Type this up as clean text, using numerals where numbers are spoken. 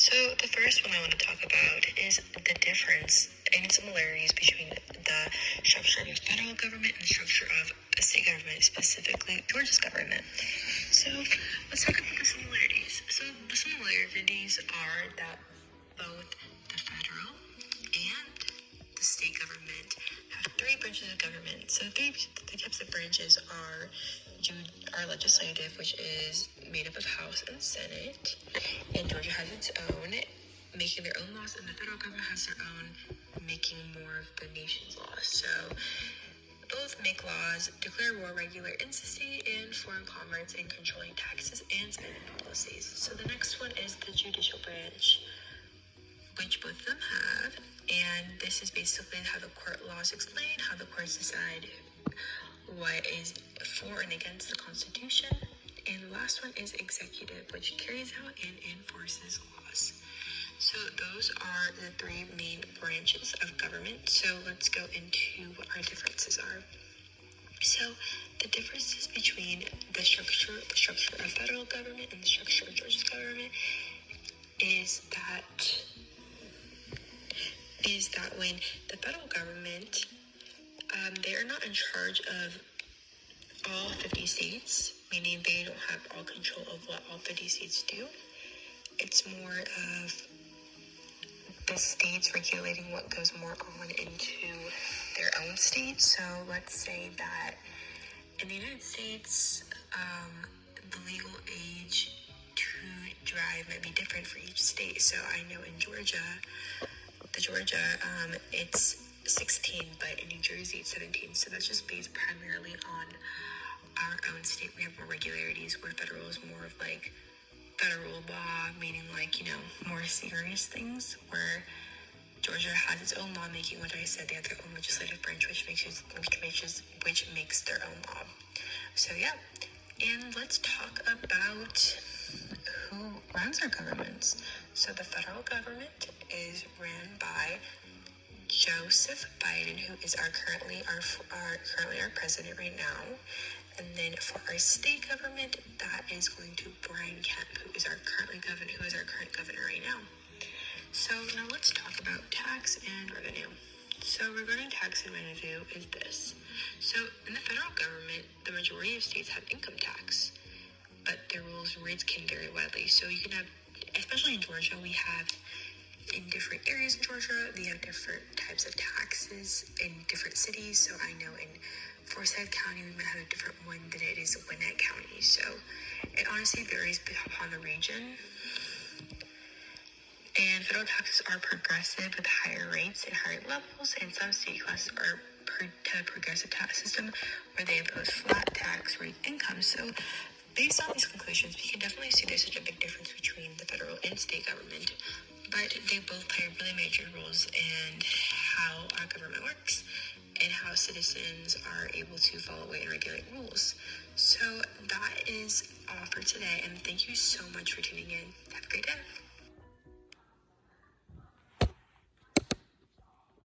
So the first one I want to talk about is the difference and similarities between the structure of the federal government and the structure of a state government, specifically Georgia's government. So let's talk about the similarities. So the similarities are that both the federal and the state government have three branches of government. So the types of branches are legislative, which is made up of House and Senate, and Georgia has its own, making their own laws, and the federal government has their own, making more of the nation's laws. So both make laws, declare war, regulate state and foreign commerce, and controlling taxes and spending policies. So the next one is the judicial branch, which both of them have, and this is basically how the court laws explain, how the courts decide what is for and against the Constitution. And the last one is executive, which carries out and enforces laws. So those are the three main branches of government. So let's go into what our differences are. So the differences between the structure of federal government and the structure of Georgia's government is that when the federal government, they are not in charge of all 50 states, meaning they don't have all control of what all 50 states do. It's more of the states regulating what goes more on into their own states. So let's say that in the United States, the legal age to drive might be different for each state. So I know in Georgia, it's 16, but in New Jersey it's 17. So that's just based primarily on our own state. We have more regularities, where federal is more of like federal law, meaning like, more serious things, where Georgia has its own lawmaking, which I said they have their own legislative branch, which makes their own law. So yeah, and let's talk about who runs our governments. So the federal government is ran by Joseph Biden, who is currently our president right now. And then for our state government, that is going to Brian Kemp, who is our current governor right now. So now let's talk about tax and revenue. So regarding tax and revenue is this. So in the federal government, the majority of states have income tax, but their rules and rates can vary widely. So you can have, especially in Georgia, we have in different areas in Georgia, we have different types of taxes in different cities. So I know in Forsyth County, we might have a different one than it is in Gwinnett County. So it honestly varies upon the region. And federal taxes are progressive with higher rates and higher levels, and some state classes have a progressive tax system where they impose flat tax rate income. So based on these conclusions, we can definitely see there's such a big difference between the federal and state government, but they both play really major roles in how our government works and how citizens are able to follow and regulate rules. So that is all for today, and thank you so much for tuning in. Have a great day.